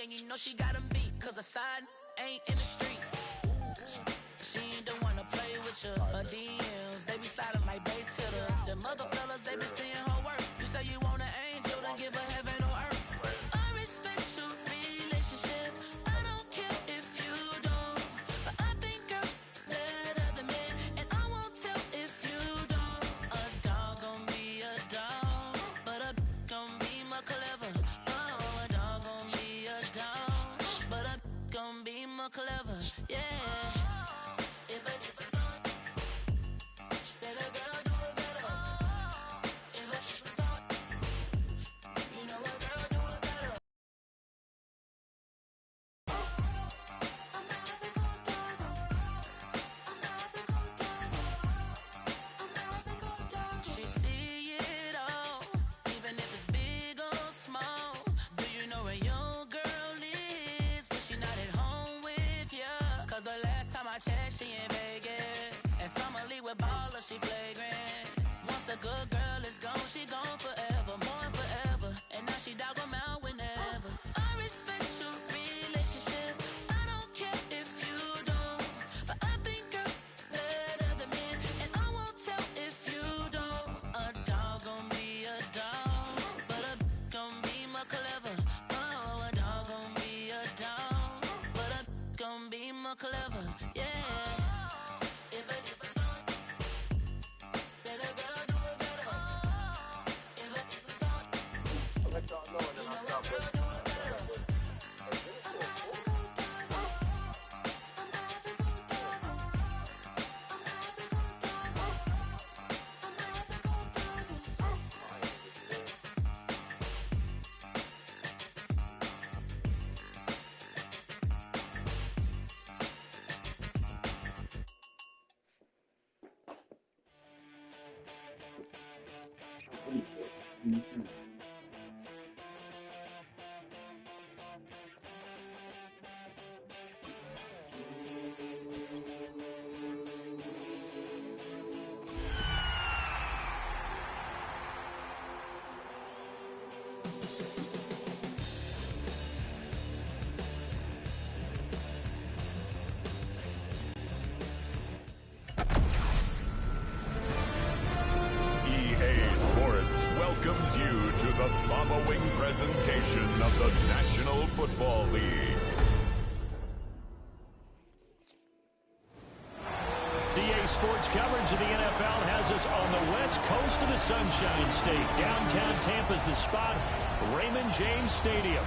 and you know she got 'em beat. Cause a side ain't in the streets. She ain't the one to play with you. Her DMs, they be sliding like base hitters. The mother fellas, they be seeing her work. You say you want an angel, then give her heaven on earth. I respect your relationship. I don't care if you don't. But I think girls let other men. And I won't tell if you don't. A dog gon' be a dog. But a gon' be more clever. Oh, a dog gon' be a dog. But a gon' be more clever. Yeah. She in Vegas, and Summer Lee with baller, she flagrant. Once a good girl is gone, she gone forever, more forever. And now she dog 'em out whenever. I respect your relationship. I don't care if you don't. But I think girls let other men, and I won't tell if you don't. A dog gon' be a dog, but a gon' be more clever. Oh, a dog gon' be a dog, but a gon' be more clever. Yeah. Welcomes you to the following presentation of the National Football League. DA Sports coverage of the NFL has us on the west coast of the Sunshine State. Downtown Tampa's the spot, Raymond James Stadium.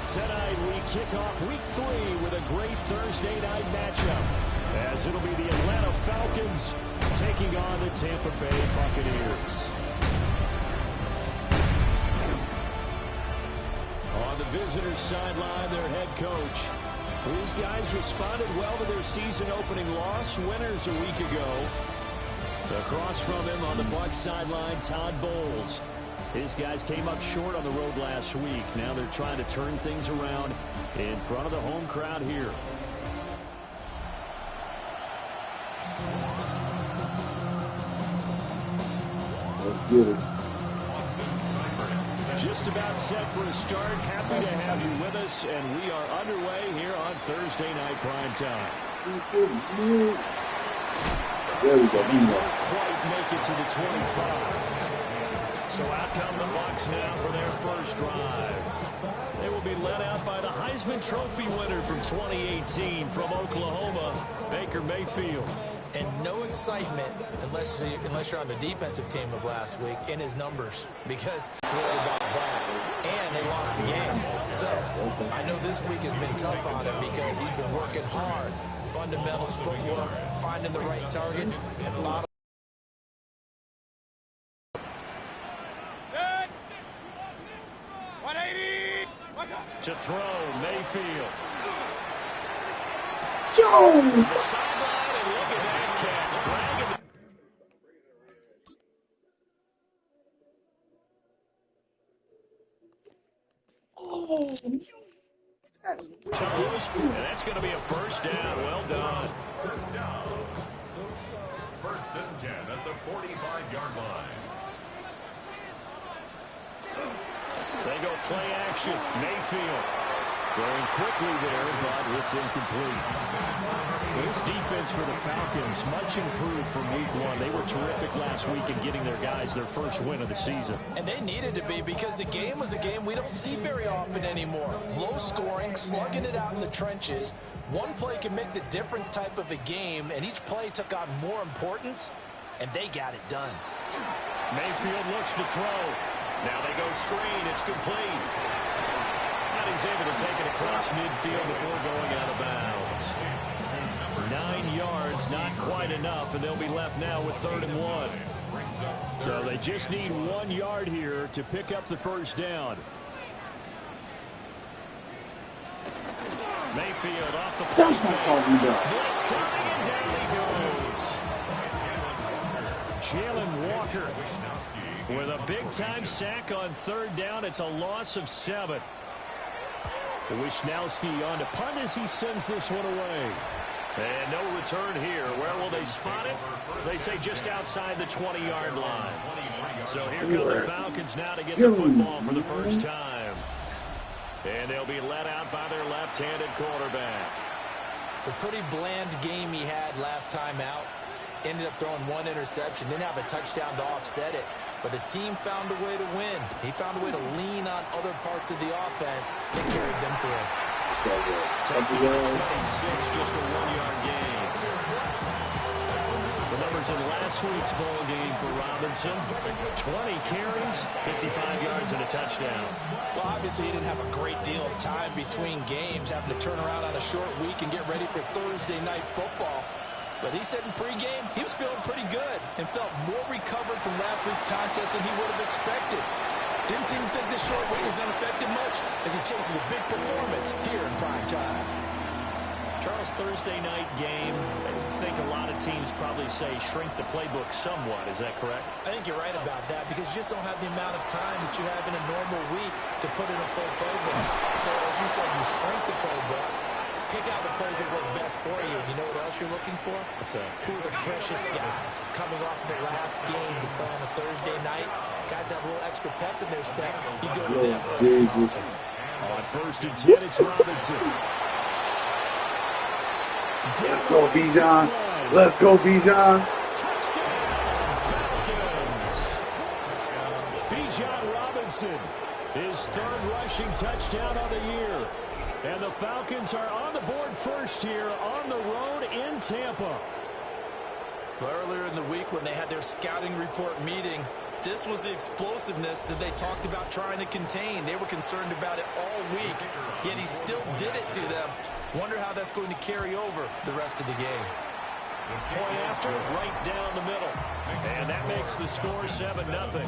Tonight we kick off week 3 with a great Thursday night matchup, as it'll be the Atlanta Falcons taking on the Tampa Bay Buccaneers. On the visitors' sideline, their head coach. These guys responded well to their season-opening loss, winners a week ago. Across from him on the Bucs sideline, Todd Bowles. His guys came up short on the road last week. Now they're trying to turn things around in front of the home crowd here. Let's get it. Just about set for a start. Happy to have you with us, and we are underway here on Thursday Night Prime Time. There we go. Won't quite make it to the 25. So out come the Bucs now for their first drive. They will be led out by the Heisman Trophy winner from 2018 from Oklahoma, Baker Mayfield. And no excitement unless you're on the defensive team of last week in his numbers, because worried about that, and they lost the game. So I know this week has been tough on him because he's been working hard, fundamentals, footwork, finding the right targets, and a lot of to throw, Mayfield. Jones! To the sideline, and look at that catch. Dragging toes, and that's going to be a first down. Well done. First down. First and 10 at the 45-yard line. They go play action. Mayfield Throwing quickly there, but it's incomplete. This defense for the Falcons, much improved from week 1. They were terrific last week in getting their guys their first win of the season. And they needed to be, because the game was a game we don't see very often anymore. Low scoring, slugging it out in the trenches. One play can make the difference type of a game, and each play took on more importance, and they got it done. Mayfield looks to throw. Now they go screen. It's complete. And he's able to take it across midfield before going out of bounds. 9 yards, not quite enough, and they'll be left now with 3rd and 1. So they just need 1 yard here to pick up the first down. Mayfield off the play. Blitz coming, and down he goes. Jalen Walker with a big-time sack on 3rd down. It's a loss of 7. Wishnowski on to punt as he sends this one away. And no return here. Where will they spot it? They say just outside the 20-yard line. So here come the Falcons now to get the football for the first time. And they'll be let out by their left-handed quarterback. It's a pretty bland game he had last time out. Ended up throwing 1 interception. Didn't have a touchdown to offset it. But the team found a way to win. He found a way to lean on other parts of the offense that carried them through. Takes it to 26, just a 1-yard gain. The numbers in last week's ball game for Robinson: 20 carries, 55 yards, and a touchdown. Well, obviously he didn't have a great deal of time between games, having to turn around on a short week and get ready for Thursday night football. But he said in pregame he was feeling pretty good and felt more recovered from last week's contest than he would have expected. Didn't seem to think this short week was going to affect him much as he chases a big performance here in prime time. Charles, Thursday night game, I think a lot of teams probably say shrink the playbook somewhat. Is that correct? I think you're right about that, because you just don't have the amount of time that you have in a normal week to put in a full playbook. So as you said, you shrink the playbook, pick out the plays that work best for you. You know what else you're looking for? What's that? Who are the freshest guys coming off the last game to play on a Thursday night? Guys have a little extra pep in their step. You go to them. Jesus. On 1st and 10, it's Robinson. Let's go, Bijan. Let's go, Bijan. Touchdown, Falcons. Bijan Robinson, his 3rd rushing touchdown of the year. And the Falcons are on the board first here on the road in Tampa. Well, earlier in the week when they had their scouting report meeting, this was the explosiveness that they talked about trying to contain. They were concerned about it all week, yet he still did it to them. Wonder how that's going to carry over the rest of the game. Point after, right down the middle. And that makes the score 7-0.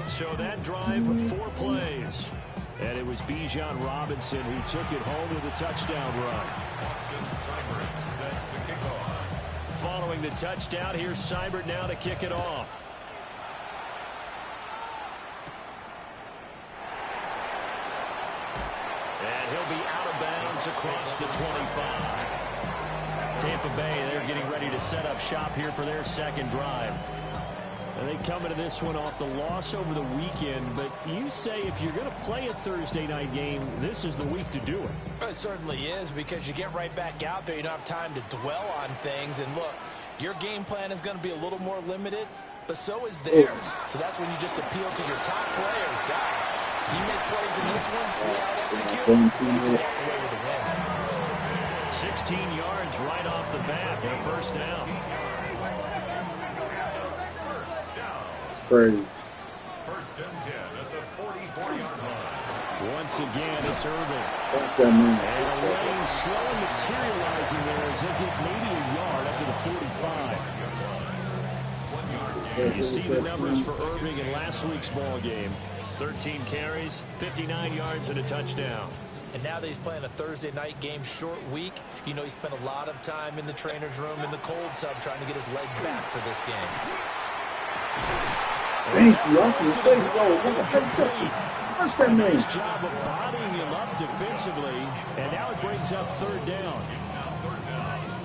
So that drive, 4 plays. And it was Bijan Robinson who took it home with a touchdown run. Following the touchdown, here's Seibert now to kick it off. And he'll be out of bounds across the 25. Tampa Bay, they're getting ready to set up shop here for their 2nd drive. And they come into this one off the loss over the weekend, but you say if you're going to play a Thursday night game, this is the week to do it. It certainly is, because you get right back out there. You don't have time to dwell on things. And look, your game plan is going to be a little more limited, but so is theirs. So that's when you just appeal to your top players. Guys, you make plays in this one, we out-execute, you can walk away with a win. 16 yards right off the bat and a first down. Crazy. 1st and 10 at the 44-yard line. Once again, it's Irving. That's that man. And a lane slowly materializing there as he'll get maybe a yard up to the 45. You see the numbers for Irving in last week's ball game. 13 carries, 59 yards, and a touchdown. And now that he's playing a Thursday night game, short week, you know he spent a lot of time in the trainer's room in the cold tub trying to get his legs back for this game. Thank you. I was going to say, that man. Nice job of bodying him up defensively, and now it brings up 3rd down.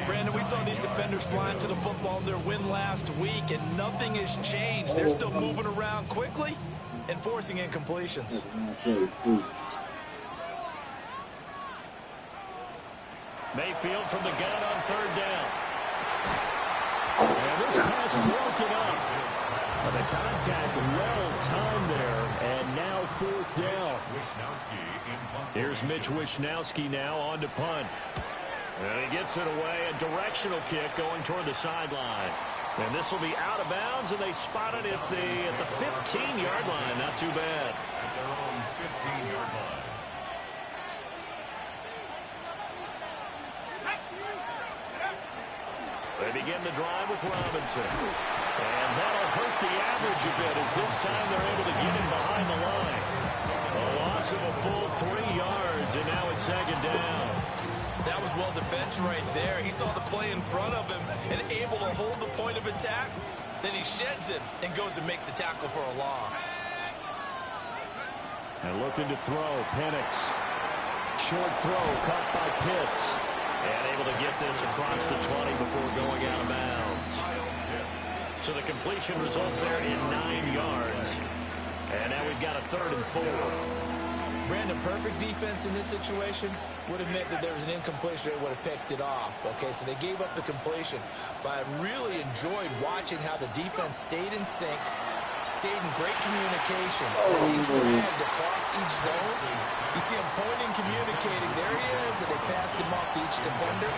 Brandon, we saw these defenders flying to the football in their win last week, and nothing has changed. They're still moving around quickly and forcing incompletions. Mayfield from the gun on third down. And this pass broken up. The contact well-timed there, and now fourth down. Here's Mitch Wishnowski now on to punt. And he gets it away, a directional kick going toward the sideline. And this will be out of bounds, and they spot it at the 15-yard line. Not too bad. At their own 15-yard line. They begin the drive with Robinson. And that'll hurt the average a bit as this time they're able to get him behind the line. A loss of a full 3 yards, and now it's second down. That was well defended right there. He saw the play in front of him and able to hold the point of attack. Then he sheds him and goes and makes a tackle for a loss. And looking to throw, Penix. Short throw caught by Pitts. And able to get this across the 20 before going out of bounds. So the completion results there in 9 yards. And now we've got a 3rd and 4. Brandon, perfect defense in this situation would have meant that there was an incompletion. They would have picked it off. Okay, so they gave up the completion. But I really enjoyed watching how the defense stayed in sync, stayed in great communication. As he dragged across each zone, you see him pointing, communicating. There he is, and they passed him off to each defender.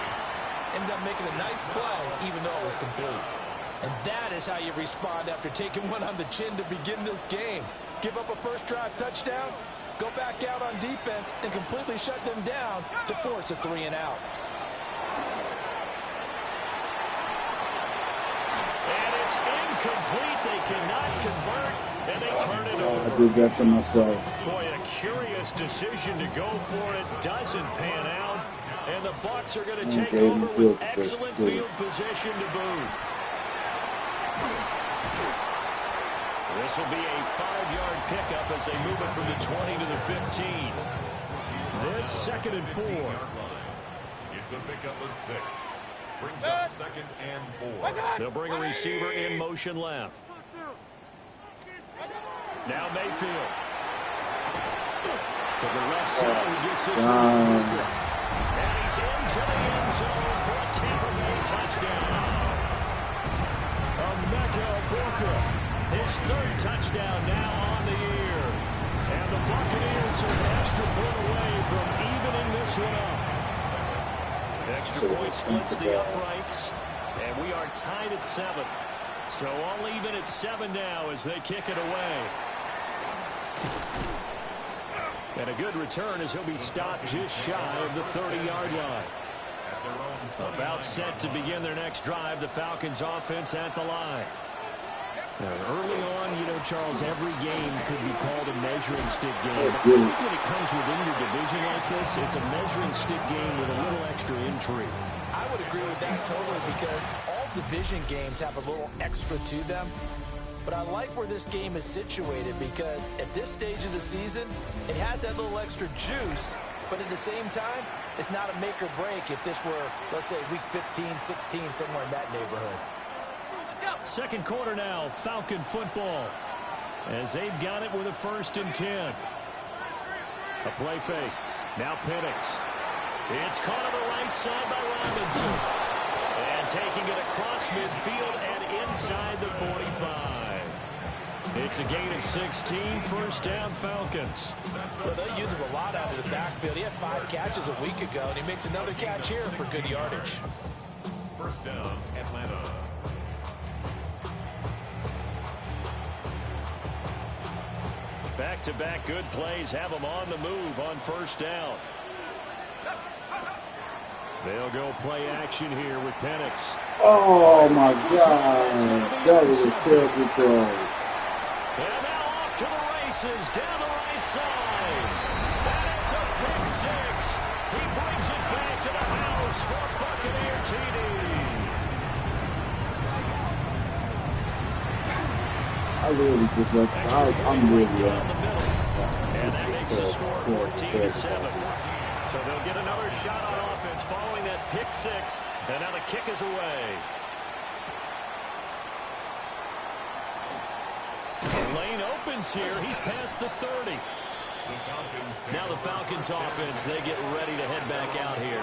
Ended up making a nice play, even though it was complete. And that is how you respond after taking one on the chin to begin this game. Give up a first drive touchdown, go back out on defense, and completely shut them down to force a 3-and-out. And it's incomplete. They cannot convert, and they turn it over. I did that to myself. Boy, a curious decision to go for it. Doesn't pan out. And the Bucs are going to take over with excellent field position to boot. This will be a 5-yard pickup as they move it from the 20 to the 15. This 2nd and 4. It's a pickup of 6. Brings up 2nd and 4. They'll bring a receiver in motion left. Now Mayfield. To the left side, he gets this one. And he's into the end zone for a Tampa Bay touchdown. Emeka Booker. His 3rd touchdown now on the year. And the Buccaneers are an extra point away from evening this one up. Extra point splits the uprights. And we are tied at 7. So all even at 7 now as they kick it away. And a good return as he'll be stopped just shy of the 30-yard line. About set to begin their next drive, the Falcons offense at the line. Early on, you know, Charles, every game could be called a measuring stick game. I think when it comes within your division like this, it's a measuring stick game with a little extra intrigue. I would agree with that totally because all division games have a little extra to them. But I like where this game is situated because at this stage of the season, it has that little extra juice. But at the same time, it's not a make or break if this were, let's say, week 15, 16, somewhere in that neighborhood. 2nd quarter now, Falcon football. As they've got it with a 1st and 10. A play fake. Now Penix. It's caught on the right side by Robinson. And taking it across midfield and inside the 45. It's a gain of 16, 1st down Falcons. Well, they'll use him a lot out of the backfield. He had 5 catches a week ago, and he makes another catch here for good yardage. 1st down, Atlanta. Back-to-back good plays have them on the move on 1st down. They'll go play action here with Penix. Oh, my God. That was a terrible throw. And now off to the races down the right side. And it's a pick 6. He brings it back to the house for Buccaneer TD. I really just like I'm really and that makes the score 14-7. So they'll get another shot on offense following that pick 6. And now the kick is away. The lane opens here. He's past the 30. Now the Falcons offense, they get ready to head back out here.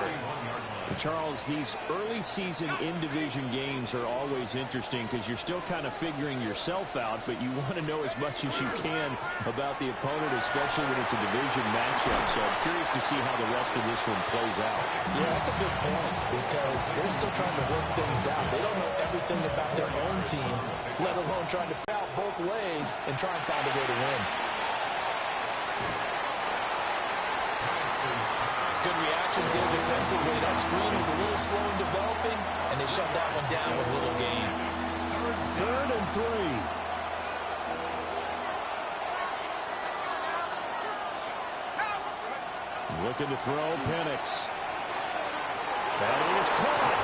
Charles, these early season in-division games are always interesting because you're still kind of figuring yourself out, but you want to know as much as you can about the opponent, especially when it's a division matchup. So I'm curious to see how the rest of this one plays out. Yeah, that's a good point because they're still trying to work things out. They don't know everything about their own team, let alone trying to foul both ways and try and find a way to win. Good reactions there defensively. That screen was a little slow in developing, and they shut that one down with a little gain. 3rd and 3. Looking to throw, Penix. That is caught.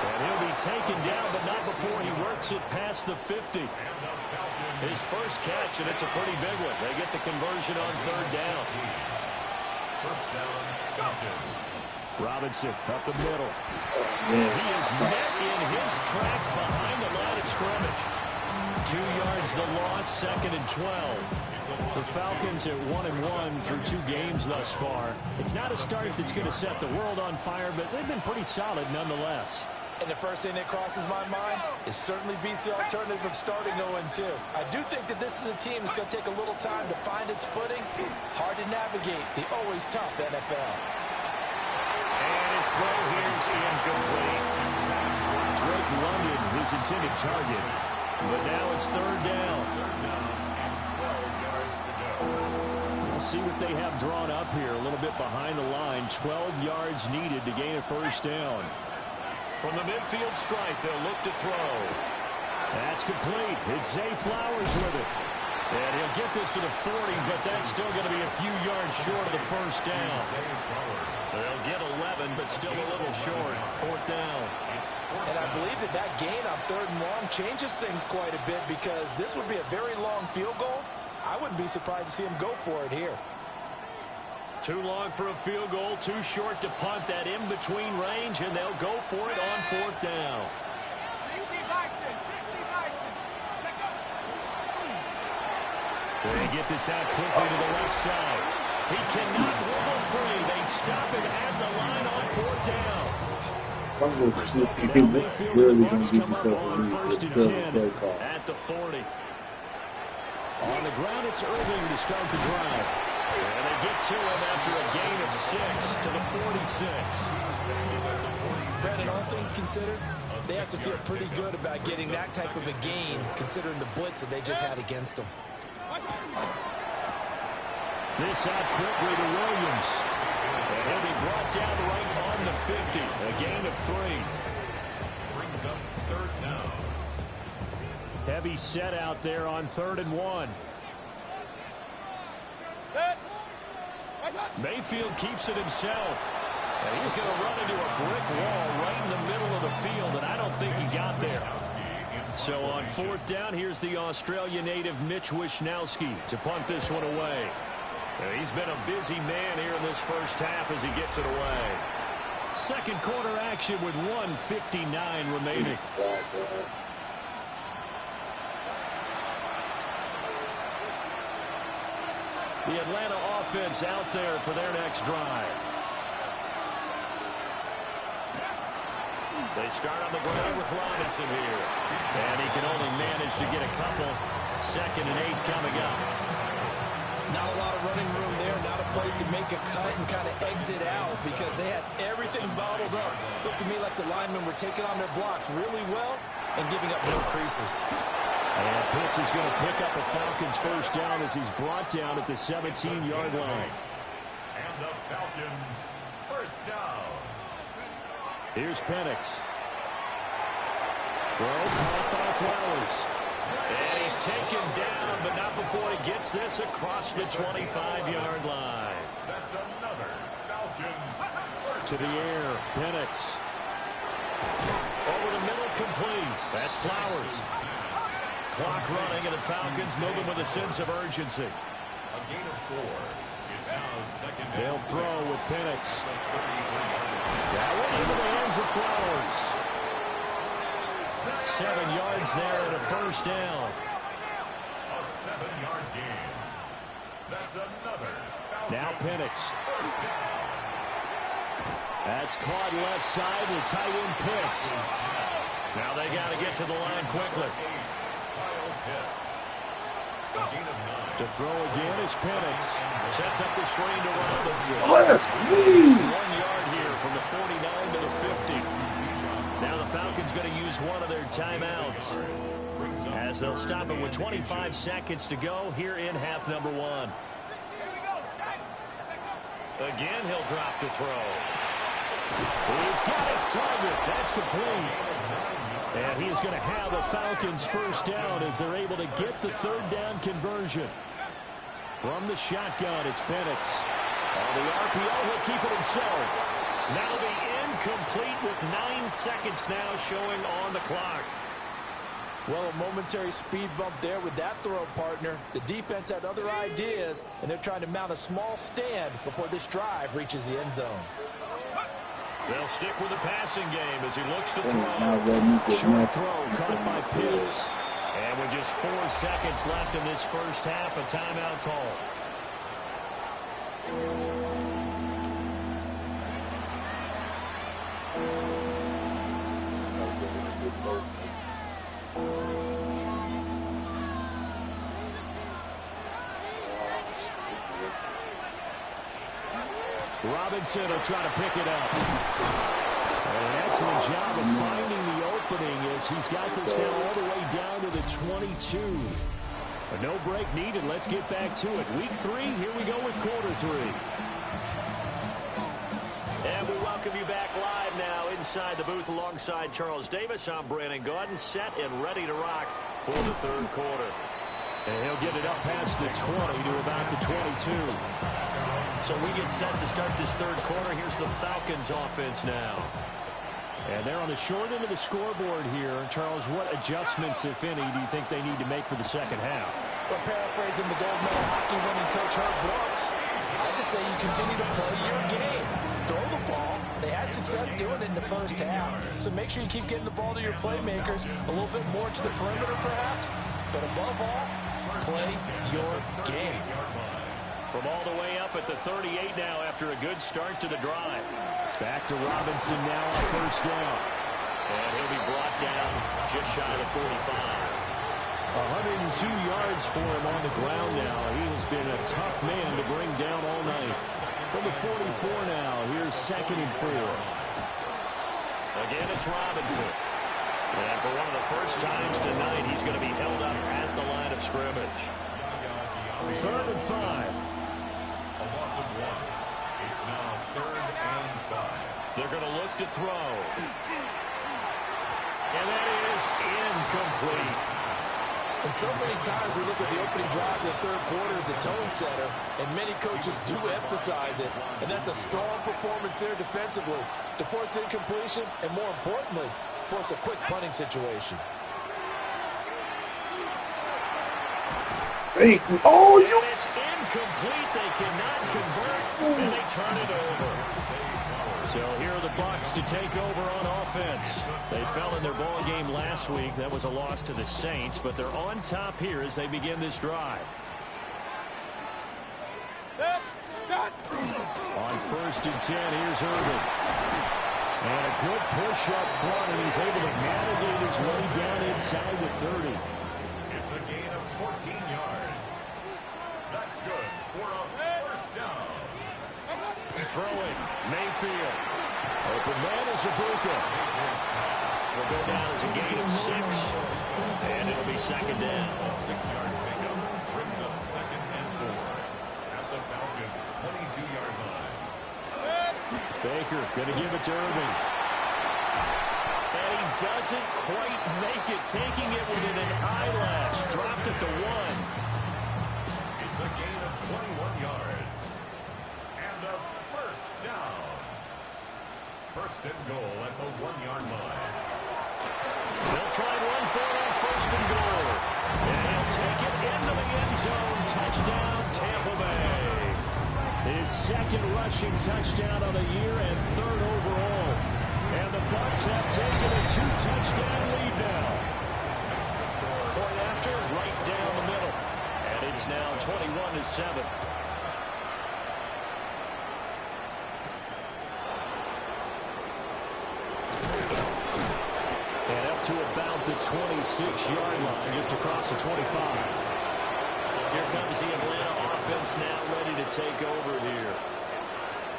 And he'll be taken down, but not before he works it past the 50. His first catch, and it's a pretty big one. They get the conversion on 3rd down. First down, Falcons. Robinson up the middle. He is met in his tracks behind the line of scrimmage. 2 yards the loss, 2nd and 12. The Falcons at 1-1 through 2 games thus far. It's not a start that's going to set the world on fire, but they've been pretty solid nonetheless. And the first thing that crosses my mind, it certainly beats the alternative of starting 0-2. I do think that this is a team that's going to take a little time to find its footing. Hard to navigate the always tough NFL. And his throw here is incomplete. Drake London, his intended target. But now it's 3rd down. We'll see what they have drawn up here. A little bit behind the line. 12 yards needed to gain a first down. From the midfield stripe, they'll look to throw. That's complete. It's Zay Flowers with it. And he'll get this to the 40, but that's still going to be a few yards short of the first down. They'll get 11, but still a little short. 4th down. And I believe that that gain on 3rd and long changes things quite a bit because this would be a very long field goal. I wouldn't be surprised to see him go for it here. Too long for a field goal, too short to punt. That in-between range, and they'll go for it on 4th down. 60 Bison, 60 Bison. They get this out quickly to the left side. He cannot wiggle free. They stop him at the line on 4th down. This game is really going to be come up on 1st and 10 at the 40. On the ground, it's Irving to start the drive. And they get to him after a gain of 6 to the 46. Brandon, all things considered, they have to feel pretty good about getting that type of a gain considering the blitz that they just had against them. This out quickly to Williams. And he'll be brought down right on the 50. A gain of 3. Brings up 3rd down. Heavy set out there on 3rd and 1. Mayfield keeps it himself. And he's going to run into a brick wall right in the middle of the field, and I don't think he got there. So on 4th down, here's the Australia native Mitch Wishnowski to punt this one away. And he's been a busy man here in this first half as he gets it away. Second quarter action with 1:59 remaining. The Atlanta offense out there for their next drive. They start on the ground with Robinson here. And he can only manage to get a couple. 2nd and 8 coming up. Not a lot of running room there. Not a place to make a cut and kind of exit out because they had everything bottled up. Looked to me like the linemen were taking on their blocks really well and giving up no creases. And Pitts is going to pick up a Falcons first down as he's brought down at the 17-yard line. And the Falcons first down. Here's Penix. Throw caught by Flowers. And he's taken down, but not before he gets this across the 25-yard line. That's another Falcons first to the air. Penix. Over the middle, complete. That's Flowers. Clock running, and the Falcons moving with a sense of urgency. A gain of 4. It's now 2nd and They'll 6. throw with Penix. That one into the hands of Flowers. 7 yards there and a first down. A 7-yard gain. That's another Falcons Now Penix. first down. That's caught left side. The tight end Pitts. Now they got to get to the line quickly. To throw again is Penix. Sets up the screen to Robinson. Let's lead. 1 yard here from the 49 to the 50. Now the Falcons going to use one of their timeouts, as they'll stop it with 25 seconds to go here in half number 1. Again, he'll drop to throw. He's got his target. That's complete. And he's going to have a Falcons first down as they're able to get the third down conversion. From the shotgun, it's Penix. On the RPO, he'll keep it himself. That'll be incomplete with 9 seconds now showing on the clock. Well, a momentary speed bump there with that throw, partner. The defense had other ideas, and they're trying to mount a small stand before this drive reaches the end zone. They'll stick with the passing game as he looks to throw. Short throw caught by Pitts. And with just 4 seconds left in this first half, a timeout call. Robinson will try to pick it up. And an excellent job of finding the opening as he's got this now all the way down to the 22. A no break needed. Let's get back to it. Week 3, here we go with quarter 3. And we welcome you back live now inside the booth alongside Charles Davis. I'm Brandon Gaudin, set and ready to rock for the third quarter. And he'll get it up past the 20 to about the 22. So we get set to start this third quarter. Here's the Falcons offense now. And they're on the short end of the scoreboard here. Charles, what adjustments, if any, do you think they need to make for the second half? Well, paraphrasing the gold medal hockey winning coach Herb Brooks, I just say you continue to play your game. Throw the ball. They had success doing it in the first half. So make sure you keep getting the ball to your playmakers, a little bit more to the perimeter perhaps. But above all, play your game. From all the way up at the 38 now after a good start to the drive. Back to Robinson now on first down. And he'll be brought down just shy of 45. 102 yards for him on the ground now. He has been a tough man to bring down all night. From the 44 now, here's 2nd and 4. Again, it's Robinson. And for one of the first times tonight, he's going to be held up at the line of scrimmage. 3rd and 5. It's now 3rd and 5. They're going to look to throw. And that is incomplete. And so many times we look at the opening drive of the third quarter as a tone setter, and many coaches do emphasize it. And that's a strong performance there defensively to force incompletion and, more importantly, force a quick punting situation. Oh, you! And it's incomplete. They cannot convert, and they turn it over. So here are the Bucs to take over on offense. They fell in their ball game last week. That was a loss to the Saints, but they're on top here as they begin this drive. On 1st and 10, here's Irvin. And a good push up front, and he's able to navigate his way down inside the 30. It's a gain of 14 yards. That's good for a first down. Throwing, Mayfield. Open man is Ibuka. Will go down as a gain of 6. And it'll be 2nd down. A 6-yard pickup brings up 2nd and 4 at the Falcons' 22-yard line. Baker going to give it to Irving. And he doesn't quite make it, taking it within an eyelash. Dropped at the 1. It's a gain of 21 yards. And a first down. 1st and goal at the 1-yard line. They'll try and run for it on 1st and goal. And he'll take it into the end zone. Touchdown, Tampa Bay. His 2nd rushing touchdown of the year and 3rd overall. And the Bucs have taken a 2-touchdown lead now. Point after, right down the middle. And it's now 21-7. 26-yard line, just across the 25. Here comes the Atlanta offense now ready to take over here.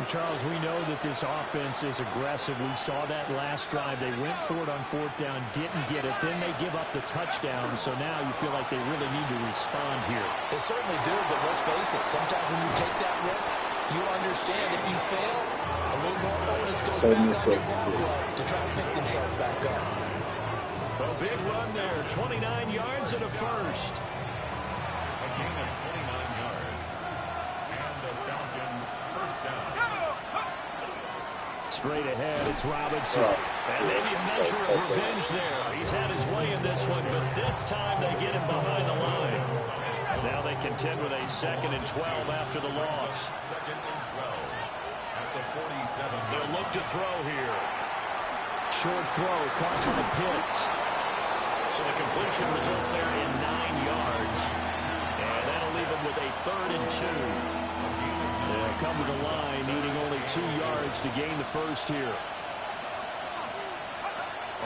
Charles, we know that this offense is aggressive. We saw that last drive. They went for it on 4th down, didn't get it. Then they give up the touchdown. So now you feel like they really need to respond here. They certainly do, but let's face it. Sometimes when you take that risk, you understand if you fail, a little more onus goes back on your ball club to try to pick themselves back up. A big run there, 29 yards and a first. A gain of 29 yards. And the Falcon first down. Straight ahead, it's Robinson. And maybe a measure of revenge there. He's had his way in this one, but this time they get him behind the line. Now they contend with a 2nd and 12 after the loss. 2nd and 12 at the 47. They'll look to throw here. Short throw, caught by Pitts. So the completion results there in 9 yards. And that'll leave them with a 3rd and 2. They'll come to the line, needing only 2 yards to gain the first here.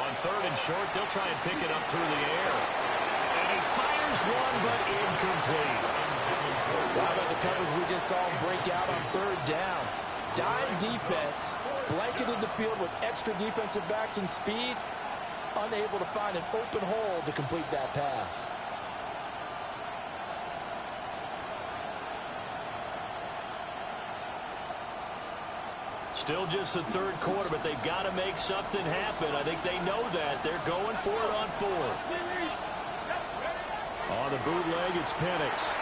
On 3rd and short, they'll try and pick it up through the air. And he fires one, but incomplete. How about the coverage we just saw him break out on 3rd down? Dime defense, blanketed the field with extra defensive backs and speed, unable to find an open hole to complete that pass. Still just the 3rd quarter, but they've got to make something happen. I think they know that. They're going for it on 4th. On the bootleg, it's Penix.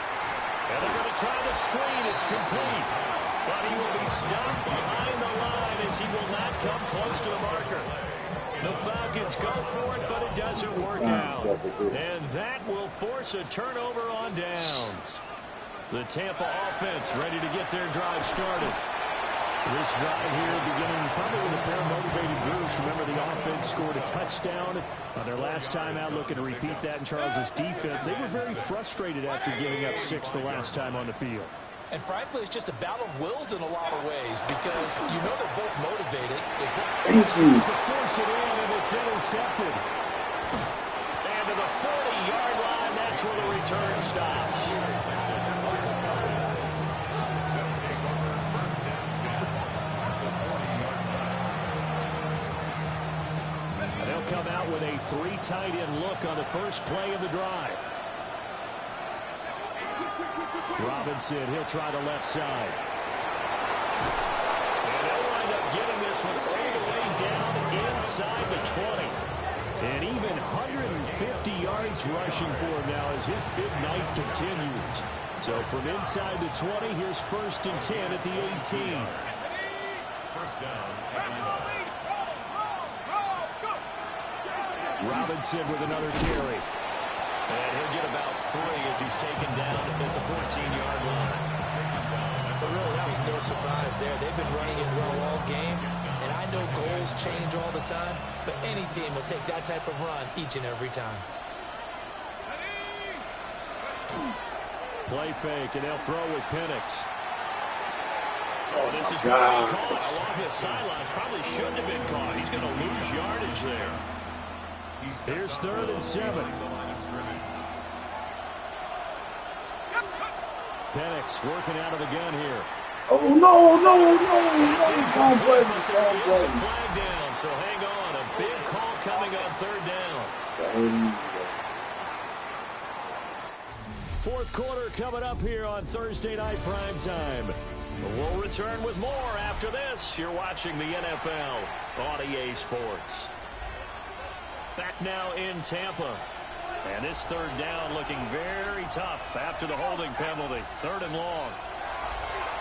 And they're going to try the screen. It's complete. But he will be stopped behind the line as he will not come close to the marker. The Falcons go for it, but it doesn't work out. And that will force a turnover on downs. The Tampa offense ready to get their drive started. This drive here beginning probably with a pair of motivated groups. Remember, the offense scored a touchdown on their last time out, looking to repeat that in Charles's defense. They were very frustrated after giving up 6 the last time on the field. And frankly, it's just a battle of wills in a lot of ways because you know they're both motivated. Thank you. To force it in, and it's intercepted. And to the 40-yard line, that's where the return stops. Come out with a 3 tight end look on the first play of the drive. Robinson, he'll try the left side. And they'll wind up getting this one all the way down inside the 20. And even 150 yards rushing for him now as his big night continues. So from inside the 20, here's 1st and 10 at the 18. First down. Robinson with another carry. And he'll get about 3 as he's taken down at the 14-yard line. But really, that was no surprise there. They've been running it well all game. And I know goals change all the time, but any team will take that type of run each and every time. Play fake, and they'll throw with Penix. Oh, this is going to God. be caught along his sidelines. Probably shouldn't have been caught. He's going to lose yardage there. Here's 3rd and 7. Penix working out of the gun here. Oh, no. It's Don't play me. but there is a flag down, so hang on. A big call coming on 3rd down. 4th quarter coming up here on Thursday Night Primetime. We'll return with more after this. You're watching the NFL on EA Sports. Back now in Tampa. And this 3rd down looking very tough after the holding penalty. 3rd and long.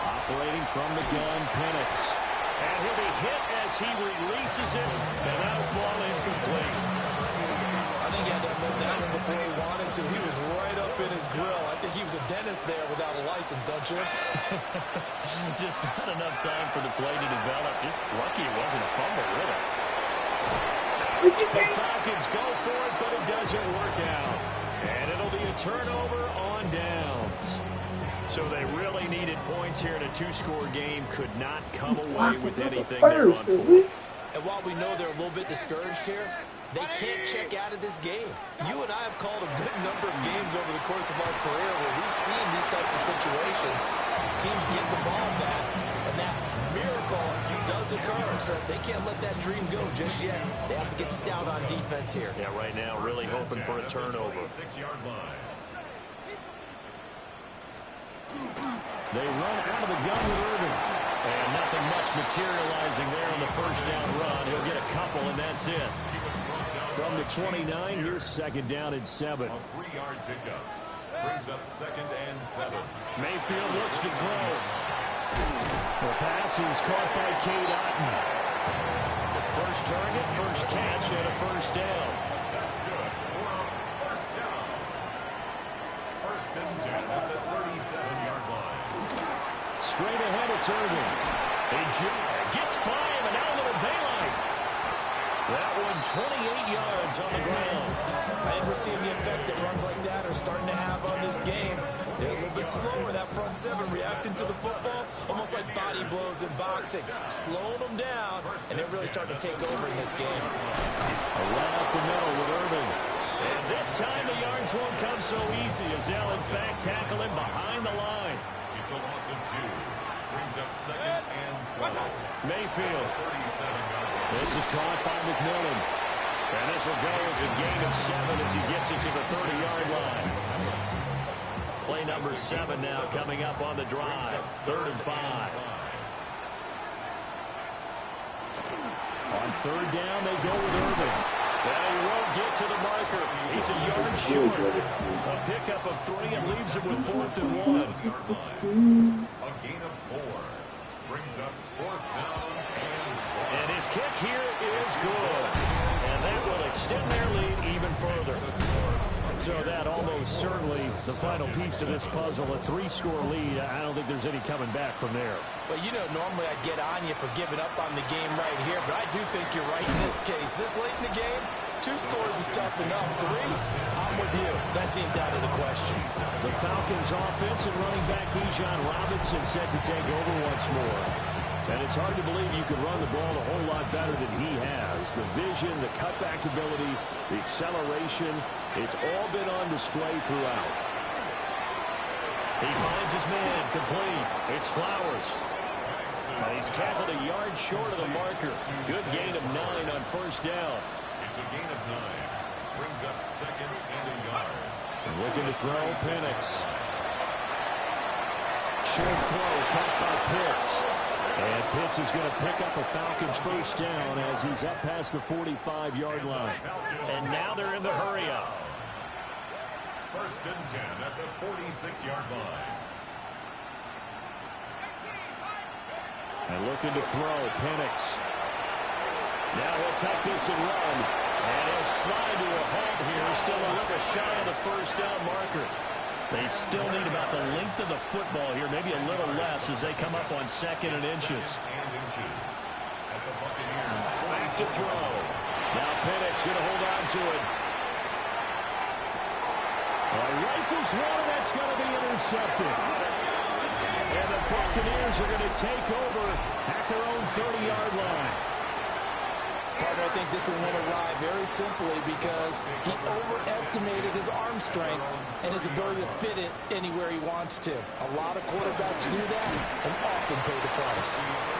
Operating from the gun, Penix. And he'll be hit as he releases it. And that'll fall incomplete. I think he had that moved down before he wanted to. He was right up in his grill. I think he was a dentist there without a license, don't you? Just not enough time for the play to develop. Just lucky it wasn't a fumble, really. The Falcons go for it, but it doesn't work out. And it'll be a turnover on downs. So they really needed points here in a 2-score game. Could not come away with anything there on 4th. And while we know they're a little bit discouraged here, They can't check out of this game. You and I have called a good number of games over the course of our career where we've seen these types of situations. Teams get the ball back, and that miracle does occur. So they can't let that dream go just yet. They have to get stout on defense here. Yeah, right now really hoping for a turnover. 6-yard line. They run out of the gun with Irvin. And nothing much materializing there on the first down run. He'll get a couple, and that's it. From the 29, here's second down and 7. A 3-yard pickup. Brings up 2nd and 7. Mayfield looks to throw. The pass is caught by Cade Otton. First target, first catch, and a first down. That's good. For a first down. 1st and 10 at the 37-yard line. Straight ahead, it's Irvin. And Jiggy gets by him, and now a little daylight. That one 28 yards on the ground. I think we're seeing the effect that runs like that are starting to have on this game. They're a little bit slower, that front seven, reacting to the football, almost like body blows in boxing. Slowing them down, and they're really starting to take over in this game. A run up the middle with Irvin. And this time the yards won't come so easy as they'll, in fact, tackle him behind the line. It's a loss of 2. Brings up 2nd and 12. Mayfield. 37-yard line. This is caught by McMillan. And this will go as a gain of 7 as he gets it to the 30-yard line. Play number 7 now coming up on the drive. 3rd and 5. On 3rd down, they go with Irvin. And he won't get to the marker. He's a yard short. A pickup of 3 and leaves him with 4th and 1. A gain of 4. Brings up 4th down and 1. And his kick here is good. And that will extend their lead even further. So that almost certainly the final piece to this puzzle, a 3-score lead. I don't think there's any coming back from there. Well, you know, normally I'd get on you for giving up on the game right here, but I do think you're right in this case. This late in the game, 2 scores is tough enough. 3, I'm with you. That seems out of the question. The Falcons offense and running back Bijan Robinson set to take over once more. And it's hard to believe you could run the ball a whole lot better than he has. The vision, the cutback ability, the acceleration, it's all been on display throughout. He finds his man, complete. It's Flowers. And he's tackled a yard short of the marker. Good gain of 9 on 1st down. It's a gain of 9. Brings up 2nd and a yard. And looking to throw, Penix. Short throw, caught by Pitts. And Pitts is going to pick up a Falcons first down as he's up past the 45-yard line. And now they're in the hurry-up. 1st and 10 at the 46-yard line. And looking to throw, Penix. Now he'll tuck this and run. And he'll slide to a halt here, still a little shy of the first down marker. They still need about the length of the football here, maybe a little less as they come up on 2nd and inches. Back to throw. Now Penix going to hold on to it. Rifles one, and that's going to be intercepted. And the Buccaneers are going to take over at their own 30-yard line. Partner, I think this one went awry very simply because he overestimated his arm strength and his ability to fit it anywhere he wants to. A lot of quarterbacks do that and often pay the price.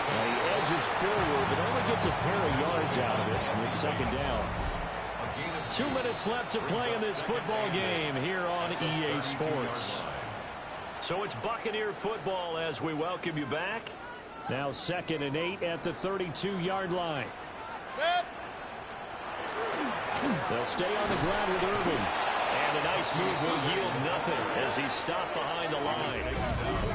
Well, he edges forward, but only gets a pair of yards out of it, and it's 2nd down. 2 minutes left to play in this football game here on EA Sports. So it's Buccaneer football as we welcome you back. Now 2nd and 8 at the 32-yard line. They'll stay on the ground with Irvin. And a nice move will yield nothing as he's stopped behind the line.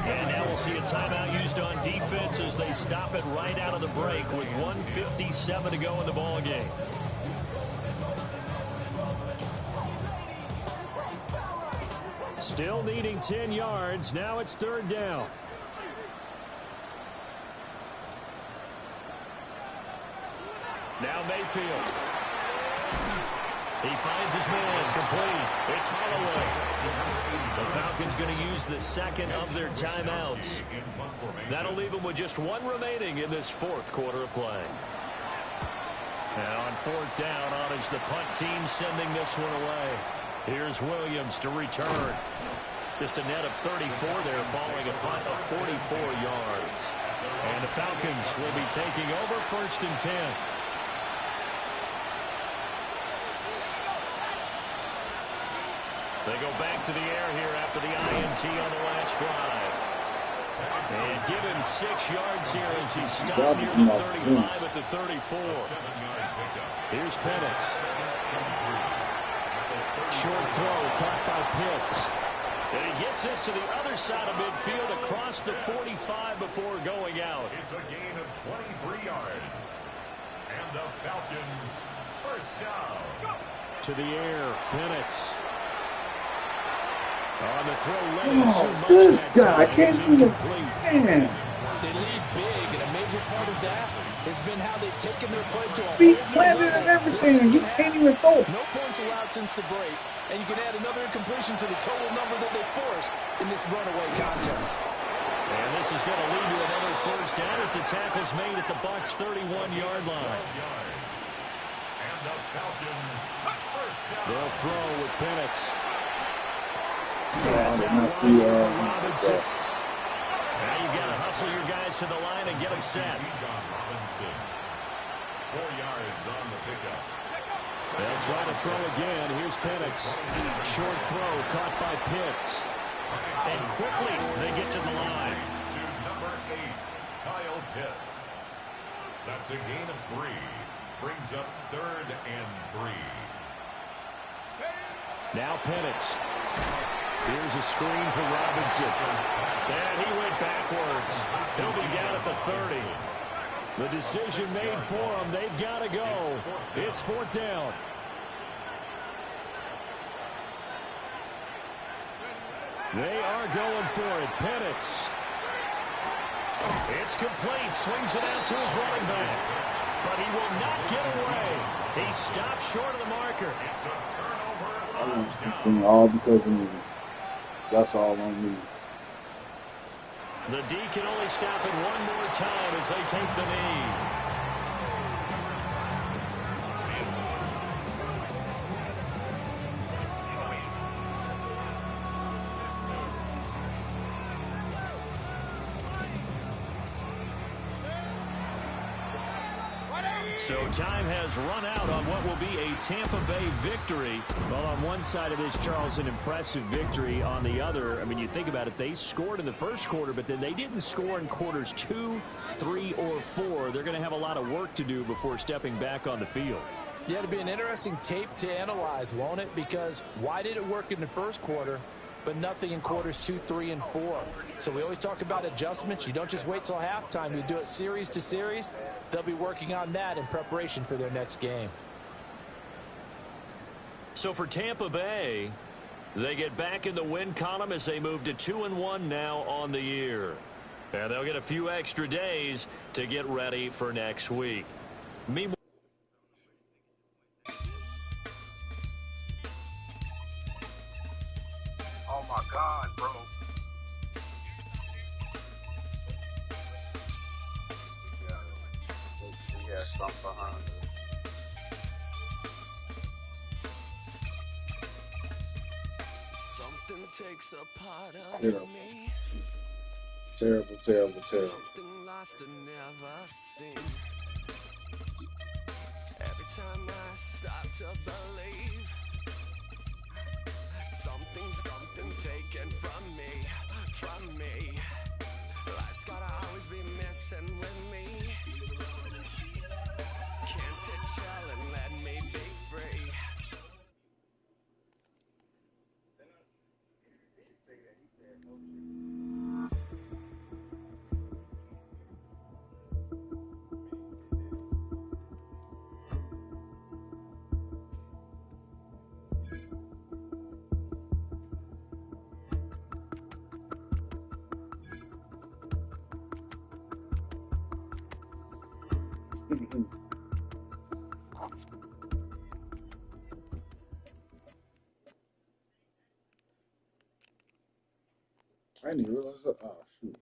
And now we'll see a timeout used on defense as they stop it right out of the break with 1:57 to go in the ball game. Still needing 10 yards. Now it's 3rd down. Now Mayfield. He finds his man, complete. It's Holloway. The Falcons going to use the 2nd of their timeouts. That'll leave them with just 1 remaining in this 4th quarter of play. And on fourth down, on is the punt team sending this one away. Here's Williams to return. Just a net of 34 there, following a punt of 44 yards. And the Falcons will be taking over 1st and 10. They go back to the air here after the INT on the last drive. And give him 6 yards here as he stopped near the 35 at the 34. Here's Penix. Short throw caught by Pitts. And he gets this to the other side of midfield across the 45 before going out. It's a gain of 23 yards. And the Falcons first down. To the air, Penix. On the throw, this guy, I can't even, man. They lead big, and a major part of that has been how they've taken their play to a Feet planted and everything, and you can't even throw. No points allowed since the break, and you can add another incompletion to the total number that they forced in this runaway contest. And this is going to lead to another first down as the tackle's made at the Bucs' 31-yard line. And the Falcons first down. They'll throw with Penix. I did not see Robinson. Now you've got to hustle your guys to the line and get them set. Robinson. 4 yards on the pickup. They'll try to throw again. Here's Penix. Short throw caught by Pitts. And quickly they get to the line. To number 8, Kyle Pitts. That's a gain of 3. Brings up 3rd and 3. Now Penix. Here's a screen for Robinson. And he went backwards. He'll be down at the 30. The decision made for them. They've got to go. It's 4th down. They are going for it. Penix. It's complete. Swings it out to his running back. But he will not get away. He stops short of the marker. It's a turnover. It's all because of me. That's all on me. The D can only stop it one more time as they take the knee. So time has run out on what will be a Tampa Bay victory. Well, on one side of this, Charles, an impressive victory. On the other, I mean, you think about it, they scored in the first quarter, but then they didn't score in quarters 2, 3, or 4. They're going to have a lot of work to do before stepping back on the field. Yeah, it'll be an interesting tape to analyze, won't it? Because why did it work in the first quarter, but nothing in quarters 2, 3, and 4? So we always talk about adjustments. You don't just wait till halftime. You do it series to series. They'll be working on that in preparation for their next game. So for Tampa Bay, they get back in the win column as they move to 2-1 now on the year. And they'll get a few extra days to get ready for next week. Meanwhile, oh my God, bro. Yeah, something behind it. Something takes a part of Yeah. me. Terrible, terrible, terrible. Something lost and never seen. Every time I start to believe something taken from me. Life's gotta always be messing with me. Can't it chill and let me be free? I didn't realize that. Oh, shoot.